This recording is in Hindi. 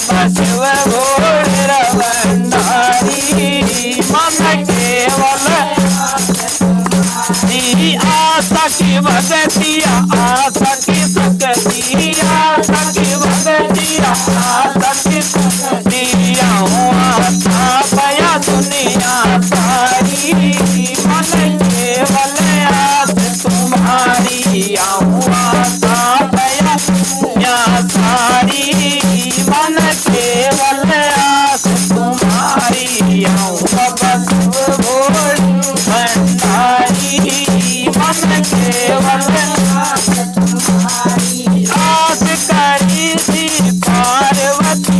शिव घोर भंडारी मन केवल आशा की भगतिया आशा की सकतिया आशा की भगतिया आशा की सकतिया आशा पया दुनिया सारी मन केवल आस तुम्हारी आशा पया दुनिया सारी मन केवल